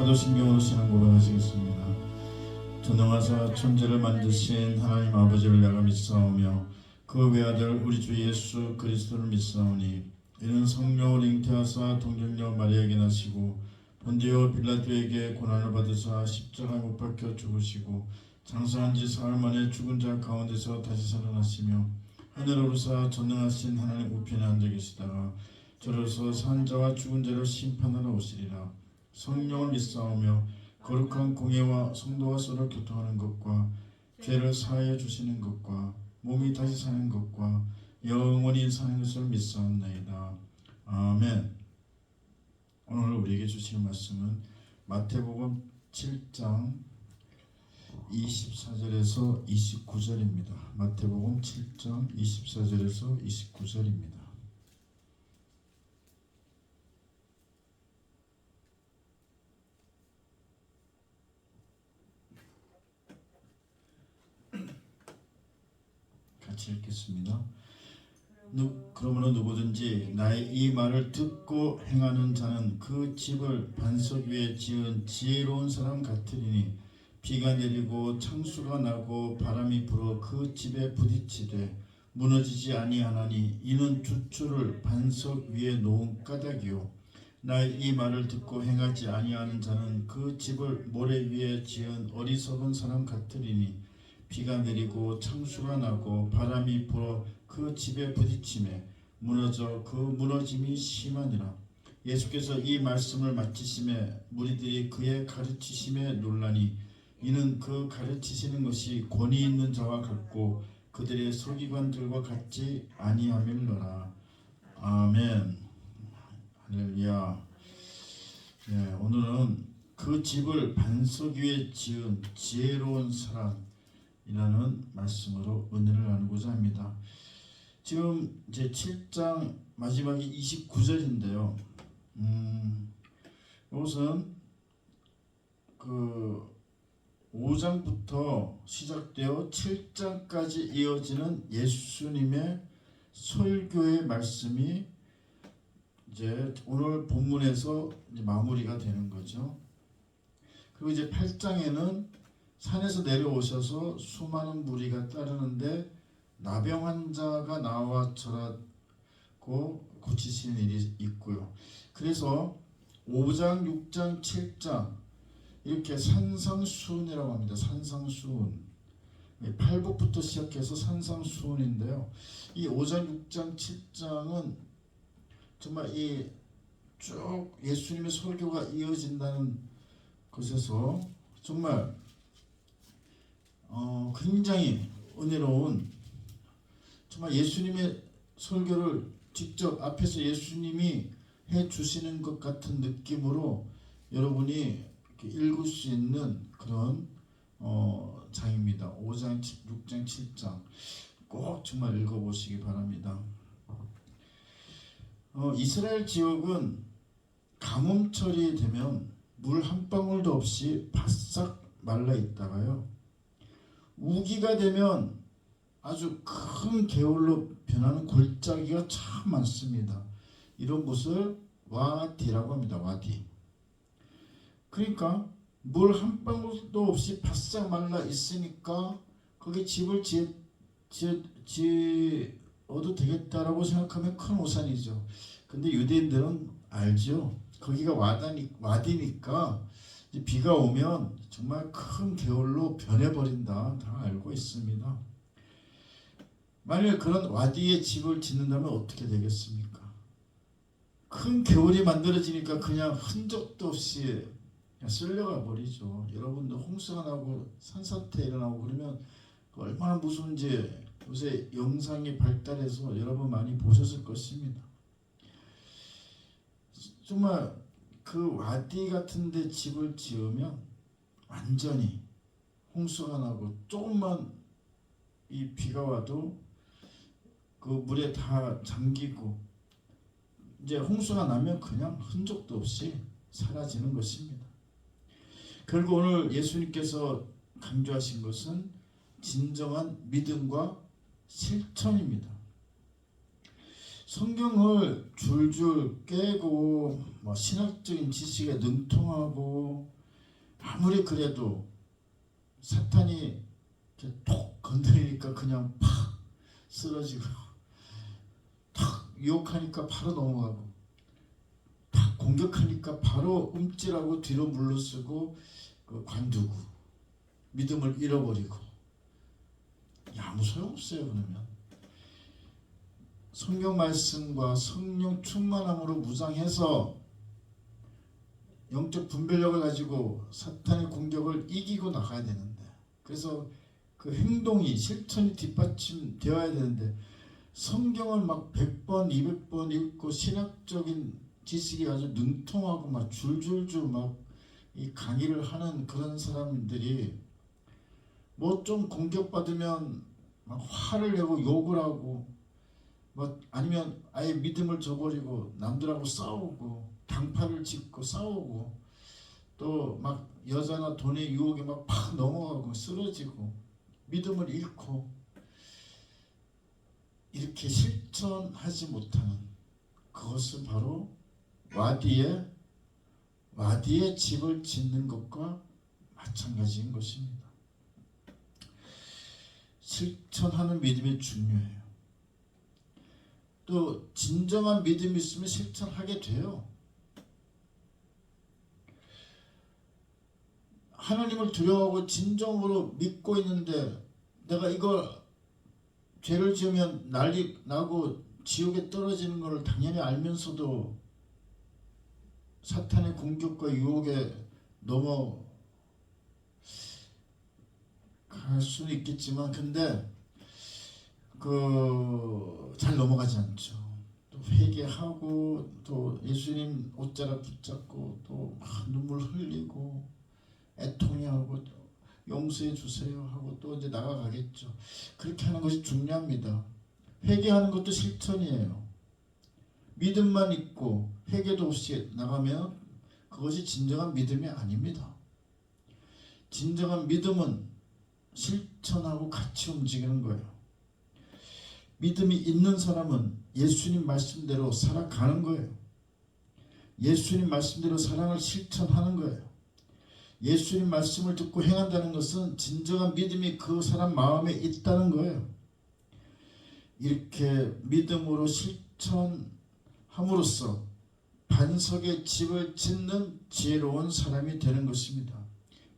사도신경으로 신앙 고백하시겠습니다. 전능하사 천지를 만드신 하나님 아버지를 내가 믿사오며 그 외아들 우리 주 예수 그리스도를 믿사오니 이는 성령을 잉태하사 동정녀 마리아에게 나시고 본디오 빌라도에게 고난을 받으사 십자가에 못 박혀 죽으시고 장사한 지 사흘 만에 죽은 자 가운데서 다시 살아나시며 하늘에 오르사 전능하신 하나님 우편에 앉아 계시다가 저로서 산 자와 죽은 자를 심판하러 오시리라. 성령을 믿사오며 거룩한 공예와 성도와 서로 교통하는 것과 죄를 사하여 주시는 것과 몸이 다시 사는 것과 영원히 사는 것을 믿사옵나이다. 아멘. 오늘 우리에게 주실 말씀은 마태복음 7장 24절에서 29절입니다. 마태복음 7장 24절에서 29절입니다. 같이 읽겠습니다. 그러므로 누구든지 나의 이 말을 듣고 행하는 자는 그 집을 반석 위에 지은 지혜로운 사람 같으리니 비가 내리고 창수가 나고 바람이 불어 그 집에 부딪히되 무너지지 아니하나니 이는 주추를 반석 위에 놓은 까닭이요 나의 이 말을 듣고 행하지 아니하는 자는 그 집을 모래 위에 지은 어리석은 사람 같으리니 비가 내리고 창수가 나고 바람이 불어 그 집에 부딪히매 무너져 그 무너짐이 심하니라. 예수께서 이 말씀을 마치심에 무리들이 그의 가르치심에 놀라니 이는 그 가르치시는 것이 권위 있는 자와 같고 그들의 서기관들과 같지 아니함일러라. 아멘. 할렐루야. 네, 오늘은 그 집을 반석 위에 지은 지혜로운 사람이라는 말씀으로 은혜를 나누고자 합니다. 지금 이제 7장 마지막이 29절인데요. 이것은 그 5장부터 시작되어 7장까지 이어지는 예수님의 설교의 말씀이 이제 오늘 본문에서 이제 마무리가 되는 거죠. 그리고 이제 8장에는 산에서 내려오셔서 수많은 무리가 따르는데 나병 환자가 나와 절하고 고치시는 일이 있고요. 그래서 5장, 6장, 7장 이렇게 산상수훈이라고 합니다. 산상수훈. 8복부터 시작해서 산상수훈인데요. 이 5장, 6장, 7장은 정말 이 쭉 예수님의 설교가 이어진다는 것에서 정말 굉장히 은혜로운 정말 예수님의 설교를 직접 앞에서 예수님이 해주시는 것 같은 느낌으로 여러분이 읽을 수 있는 그런 장입니다. 5장, 6장, 7장 꼭 정말 읽어보시기 바랍니다. 이스라엘 지역은 가뭄철이 되면 물 한 방울도 없이 바싹 말라 있다가요. 우기가 되면 아주 큰 개울로 변하는 골짜기가 참 많습니다. 이런 곳을 와디라고 합니다. 와디. 그러니까 물 한 방울도 없이 바싹 말라 있으니까 거기 집을 지어도 되겠다라고 생각하면 큰 오산이죠. 근데 유대인들은 알죠. 거기가 와디니까 비가 오면 정말 큰 개울로 변해버린다. 다 알고 있습니다. 만약 그런 와디에 집을 짓는다면 어떻게 되겠습니까? 큰 개울이 만들어지니까 그냥 흔적도 없이 그냥 쓸려가 버리죠. 여러분들 홍수가 나고 산사태 일어나고 그러면 얼마나 무서운지 요새 영상이 발달해서 여러분 많이 보셨을 것입니다. 정말 그 와디 같은 데 집을 지으면 완전히 홍수가 나고 조금만 이 비가 와도 그 물에 다 잠기고 이제 홍수가 나면 그냥 흔적도 없이 사라지는 것입니다. 결국 오늘 예수님께서 강조하신 것은 진정한 믿음과 실천입니다. 성경을 줄줄 깨고 신학적인 지식에 능통하고 아무리 그래도 사탄이 이렇게 톡 건드리니까 그냥 팍 쓰러지고, 탁 유혹하니까 바로 넘어가고, 탁 공격하니까 바로 움찔하고 뒤로 물러서고 관두고 믿음을 잃어버리고. 아무 소용없어요. 그러면 성경 말씀과 성령 충만함으로 무장해서 영적 분별력을 가지고 사탄의 공격을 이기고 나가야 되는데, 그래서 그 행동이 실천이 뒷받침되어야 되는데, 성경을 막 100번 200번 읽고 신학적인 지식이 아주 능통하고 막 줄줄줄 막 이 강의를 하는 그런 사람들이 뭐 좀 공격받으면 막 화를 내고 욕을 하고, 뭐 아니면 아예 믿음을 저버리고 남들하고 싸우고 당파를 짓고 싸우고, 또 막 여자나 돈의 유혹에 막 팍 넘어가고 쓰러지고 믿음을 잃고, 이렇게 실천하지 못하는 그것은 바로 와디의 집을 짓는 것과 마찬가지인 것입니다. 실천하는 믿음이 중요해요. 또 진정한 믿음이 있으면 실천하게 돼요. 하나님을 두려워하고 진정으로 믿고 있는데, 내가 이걸 죄를 지으면 난리 나고 지옥에 떨어지는 것을 당연히 알면서도 사탄의 공격과 유혹에 넘어갈 수는 있겠지만, 근데 잘 넘어가지 않죠. 또 회개하고, 또 예수님 옷자락 붙잡고, 또 눈물 흘리고 애통해하고 용서해 주세요 하고 또 이제 나가가겠죠. 그렇게 하는 것이 중요합니다. 회개하는 것도 실천이에요. 믿음만 있고 회개도 없이 나가면 그것이 진정한 믿음이 아닙니다. 진정한 믿음은 실천하고 같이 움직이는 거예요. 믿음이 있는 사람은 예수님 말씀대로 살아가는 거예요. 예수님 말씀대로 사랑을 실천하는 거예요. 예수님 말씀을 듣고 행한다는 것은 진정한 믿음이 그 사람 마음에 있다는 거예요. 이렇게 믿음으로 실천함으로써 반석의 집을 짓는 지혜로운 사람이 되는 것입니다.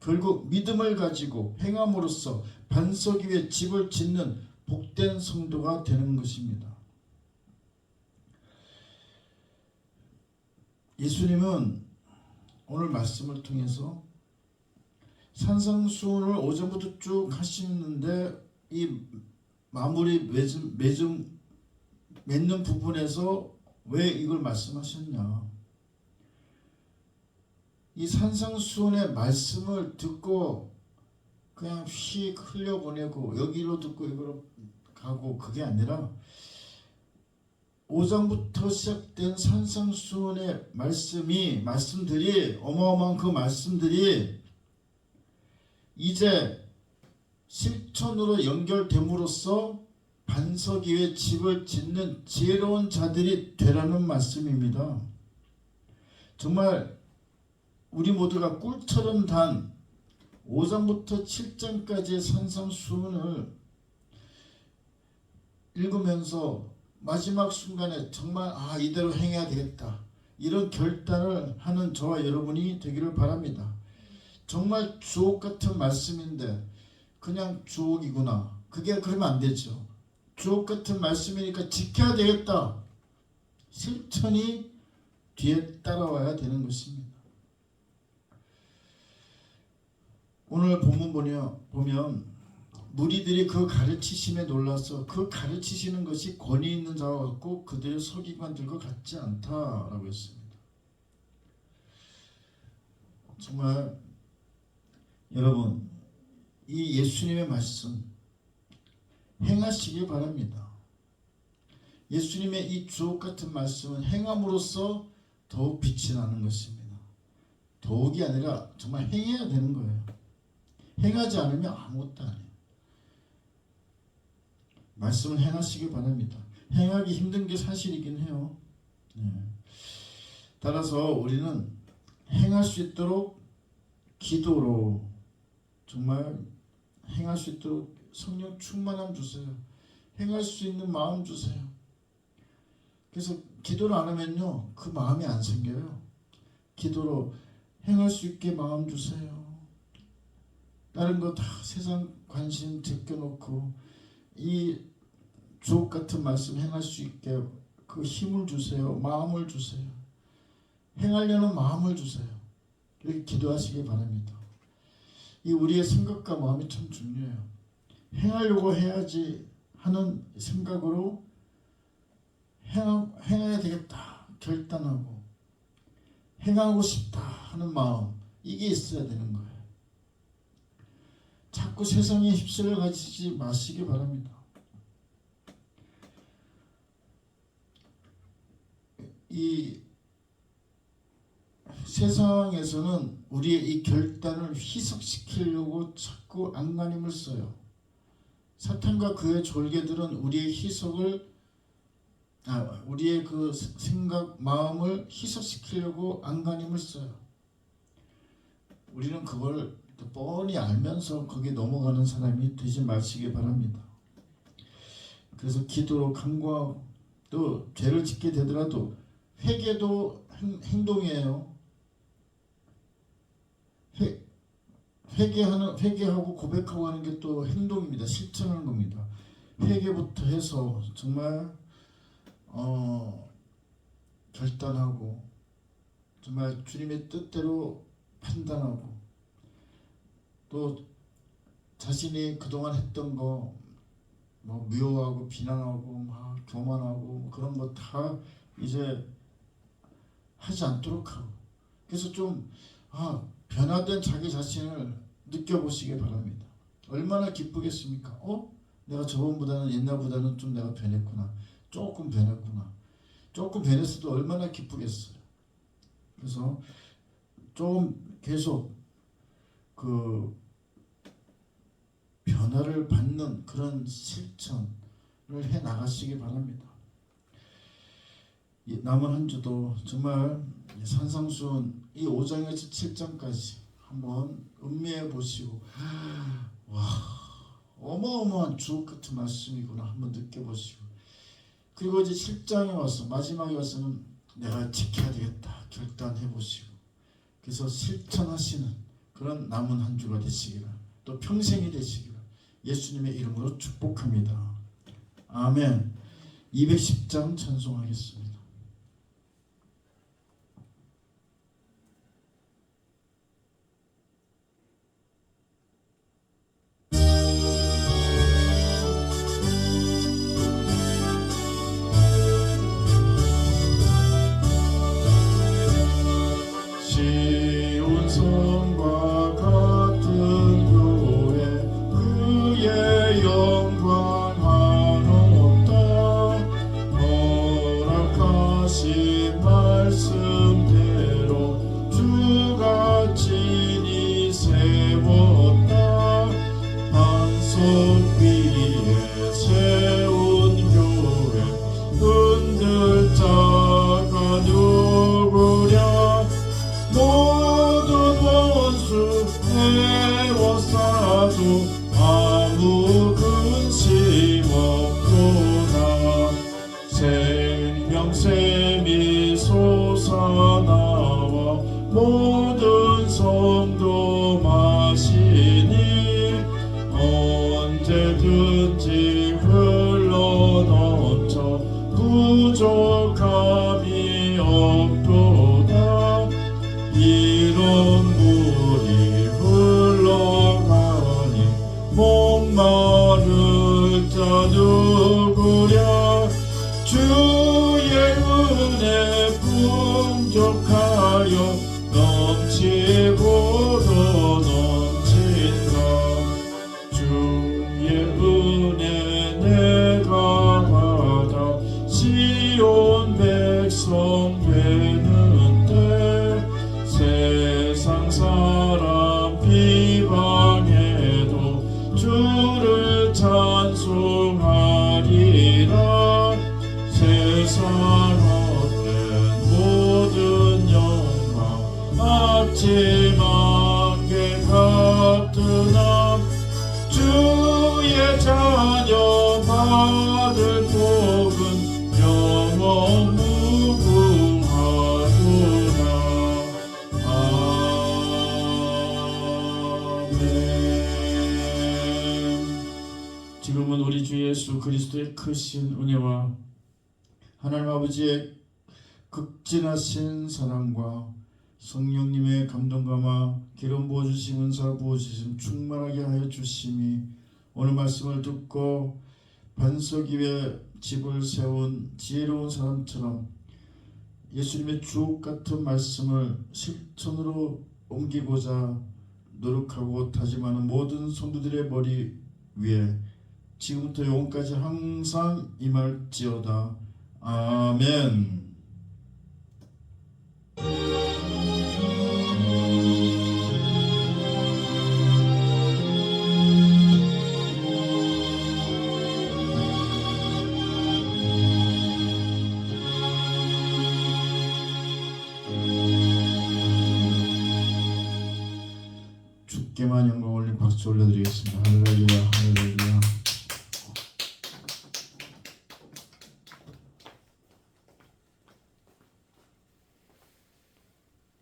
결국 믿음을 가지고 행함으로써 반석 위에 집을 짓는 복된 성도가 되는 것입니다. 예수님은 오늘 말씀을 통해서 산상수훈을 오전부터 쭉 하시는데, 이 마무리 맺는 부분에서 왜 이걸 말씀하셨냐. 이 산상수훈의 말씀을 듣고 그냥 휙 흘려보내고 여기로 듣고 이거로 가고, 그게 아니라 5장부터 시작된 산상수훈의 말씀들이 어마어마한 그 말씀들이 이제 실천으로 연결됨으로써 반석 위에 집을 짓는 지혜로운 자들이 되라는 말씀입니다. 정말 우리 모두가 꿀처럼 단 5장부터 7장까지의 산상수훈을 읽으면서 마지막 순간에 정말 이대로 행해야 되겠다, 이런 결단을 하는 저와 여러분이 되기를 바랍니다. 정말 주옥 같은 말씀인데 그냥 주옥이구나, 그게 그러면 안 되죠. 주옥 같은 말씀이니까 지켜야 되겠다, 실천이 뒤에 따라와야 되는 것입니다. 오늘 본문 보면 무리들이 그 가르치심에 놀라서 그 가르치시는 것이 권위 있는 자와 같고 그들의 서기관들과 같지 않다라고 했습니다. 정말 여러분, 이 예수님의 말씀 행하시길 바랍니다. 예수님의 이 주옥 같은 말씀은 행함으로써 더욱 빛이 나는 것입니다. 더욱이 아니라 정말 행해야 되는 거예요. 행하지 않으면 아무것도 아니에요. 말씀을 행하시길 바랍니다. 행하기 힘든 게 사실이긴 해요. 따라서 우리는 행할 수 있도록 기도로 정말 행할 수 있도록 성령 충만함 주세요. 행할 수 있는 마음 주세요. 그래서 기도를 안 하면요, 그 마음이 안 생겨요. 기도로 행할 수 있게 마음 주세요. 다른 거 다 세상 관심 제껴놓고 이 주옥 같은 말씀 행할 수 있게 그 힘을 주세요. 마음을 주세요. 행하려는 마음을 주세요. 이렇게 기도하시기 바랍니다. 이 우리의 생각과 마음이 참 중요해요. 행하려고 해야지 하는 생각으로 행해야 되겠다 결단하고 행하고 싶다 하는 마음, 이게 있어야 되는 거예요. 자꾸 세상에 휩쓸려 가지지 마시기 바랍니다. 이 세상에서는 우리의 이 결단을 희석시키려고 자꾸 안간힘을 써요. 사탄과 그의 졸개들은 우리의 우리의 그 생각, 마음을 희석시키려고 안간힘을 써요. 우리는 그걸 뻔히 알면서 거기에 넘어가는 사람이 되지 마시기 바랍니다. 그래서 기도로 간구하고, 또 죄를 짓게 되더라도 회개도 행동이에요. 회개하고 고백하고 하는 게 또 행동입니다. 실천하는 겁니다. 회개부터 해서 정말 결단하고 정말 주님의 뜻대로 판단하고, 또 자신이 그동안 했던 거 뭐 미워하고 비난하고 막 교만하고 그런 거 다 이제 하지 않도록 하고, 그래서 좀 변화된 자기 자신을 느껴보시기 바랍니다. 얼마나 기쁘겠습니까? 내가 저번보다는, 옛날보다는 좀 내가 변했구나, 조금 변했구나, 조금 변했어도 얼마나 기쁘겠어요. 그래서 좀 계속 그 변화를 받는 그런 실천을 해 나가시기 바랍니다. 남은 한 주도 정말 산상수훈 이 5장에서 7장까지 한번 음미해 보시고, 와, 어마어마한 주옥 같은 말씀이구나 한번 느껴보시고, 그리고 이제 7장에 와서 마지막에 와서는 내가 지켜야 되겠다 결단해 보시고, 그래서 실천하시는 그런 남은 한 주가 되시기를, 또 평생이 되시기를 예수님의 이름으로 축복합니다. 아멘. 210장 찬송하겠습니다. 아무 근심 없구나. 생명샘이 솟아나와 모든 성도 마시니 언제든지 흘러넘쳐 부족함이 없도다. 이런 물이 흘러가니 목마를 자 누구랴. 주의 은혜 풍족하여 넘치고도 넘친다. 주의 은혜 내가 받아 시온 백성 되는 때 세상 사람 비방해도 주를 찬송하리라. 세상 헛된 모든 영 예수 그리스도의 크신 은혜와 하나님 아버지의 극진하신 사랑과 성령님의 감동감화 기름 부어주심 은사 부어주심 충만하게 하여 주심이 오늘 말씀을 듣고 반석 위에 집을 세운 지혜로운 사람처럼 예수님의 주옥 같은 말씀을 실천으로 옮기고자 노력하고 다짐하는 모든 성도들의 머리 위에 지금부터 영원까지 항상 임할지어다. 아멘. 주께만 영광 올린 박수 올려드리겠습니다. 할렐루야 할렐루야.